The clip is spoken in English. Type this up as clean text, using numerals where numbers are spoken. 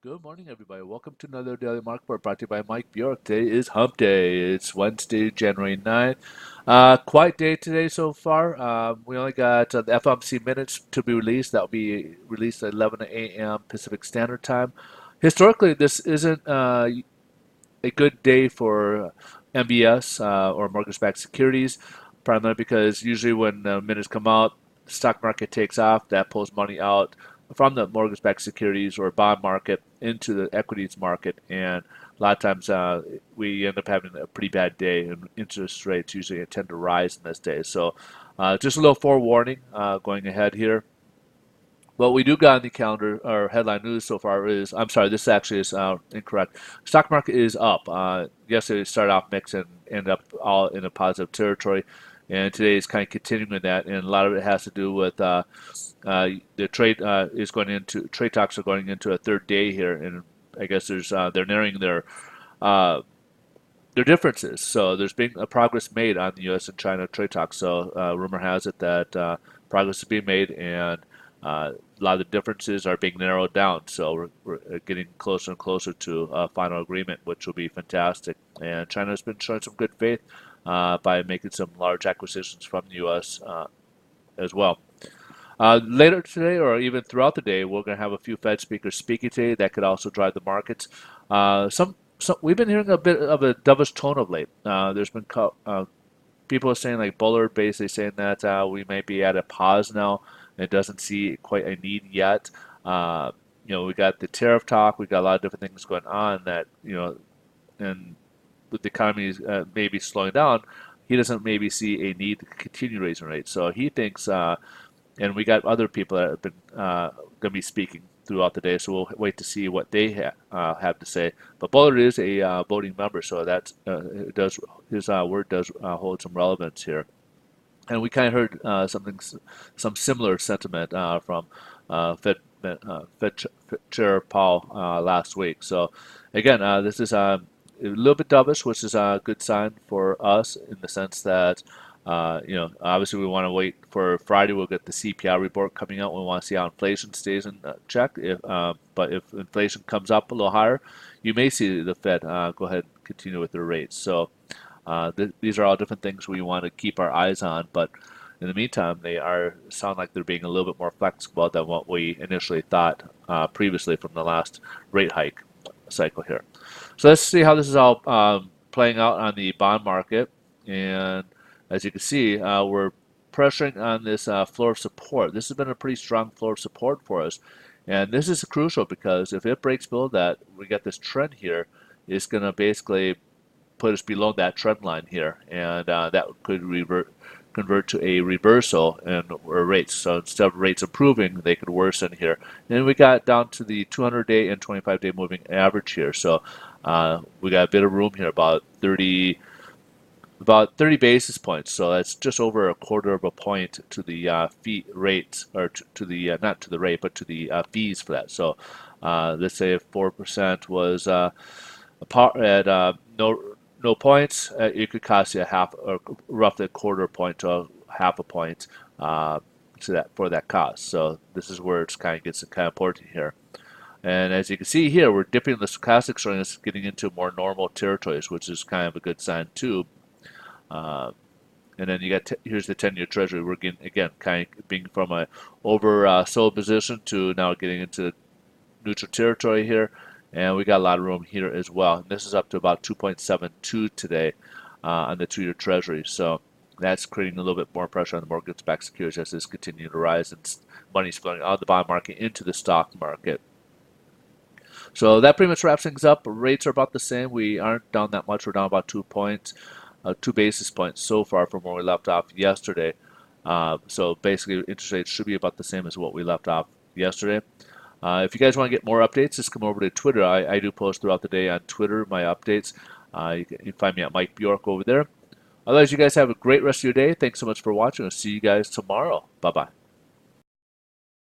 Good morning, everybody. Welcome to another Daily Market Report brought to you by Mike Bjork. Today is Hump Day. It's Wednesday, January 9th. Quiet day today so far. We only got the FOMC minutes to be released. That will be released at 11 a.m. Pacific Standard Time. Historically, this isn't a good day for MBS or mortgage-backed securities, primarily because usually when minutes come out, the stock market takes off. That pulls money out from the mortgage-backed securities or bond market into the equities market, and a lot of times we end up having a pretty bad day, and interest rates usually tend to rise in this day. So, just a little forewarning going ahead here. What we do got on the calendar, or headline news so far is, I'm sorry, this actually is incorrect. Stock market is up. Yesterday it started off mixed and ended up all in a positive territory. And today is kind of continuing with that. And a lot of it has to do with the trade is going into, trade talks are going into a third day here. And I guess they're narrowing their differences. So there's been a progress made on the U.S. and China trade talks. So rumor has it that progress is being made, and a lot of the differences are being narrowed down. So we're getting closer and closer to a final agreement, which will be fantastic. And China has been showing some good faith by making some large acquisitions from the U.S. As well. Later today, or even throughout the day, we're going to have a few Fed speakers speaking today that could also drive the markets. We've been hearing a bit of a dovish tone of late. There's been people are saying, like Bullard basically saying that we might be at a pause now. It doesn't see quite a need yet. We got the tariff talk. We got a lot of different things going on that, and with the economy maybe slowing down, he doesn't maybe see a need to continue raising rates. So he thinks, and we got other people that have been going to be speaking throughout the day. So we'll wait to see what they have to say. But Bullard is a voting member, so that does his word does hold some relevance here. And we kind of heard some similar sentiment from Fed Chair Powell last week. So again, this is a little bit dovish, which is a good sign for us in the sense that obviously we want to wait for Friday. We'll get the CPI report coming out. We want to see how inflation stays in check. But if inflation comes up a little higher, you may see the Fed go ahead and continue with their rates. So these are all different things we want to keep our eyes on. But in the meantime, they sound like they're being a little bit more flexible than what we initially thought previously from the last rate hike cycle here. So let's see how this is all playing out on the bond market. And as you can see, we're pressuring on this floor of support. This has been a pretty strong floor of support for us. And this is crucial because if it breaks below that, we get this trend here. It's going to basically put us below that trend line here. And that could convert to a reversal in rates. So instead of rates improving, they could worsen here. And we got down to the 200-day and 25-day moving average here. So we got a bit of room here, about 30 basis points. So that's just over a quarter of a point to the fee rates, or to the not to the rate, but to the fees for that. So let's say if 4% was at no points, it could cost you a half, or roughly a quarter point to half a point for that cost. So this is where it's kind of gets kind of important here. And as you can see here, we're dipping the stochastic showing us getting into more normal territories, which is kind of a good sign too. And then you got here's the 10-year Treasury. We're getting, again, kind of being from a oversold position to now getting into neutral territory here. And we got a lot of room here as well. And this is up to about 2.72 today on the 2-year Treasury. So that's creating a little bit more pressure on the mortgage-backed securities as this continues to rise and money's flowing out of the bond market into the stock market. So that pretty much wraps things up. Rates are about the same. We aren't down that much. We're down about 2 basis points so far from where we left off yesterday. So basically, interest rates should be about the same as what we left off yesterday. If you guys want to get more updates, just come over to Twitter. I do post throughout the day on Twitter my updates. You can find me at Mike Bjork over there. Otherwise, you guys have a great rest of your day. Thanks so much for watching. I'll see you guys tomorrow. Bye-bye.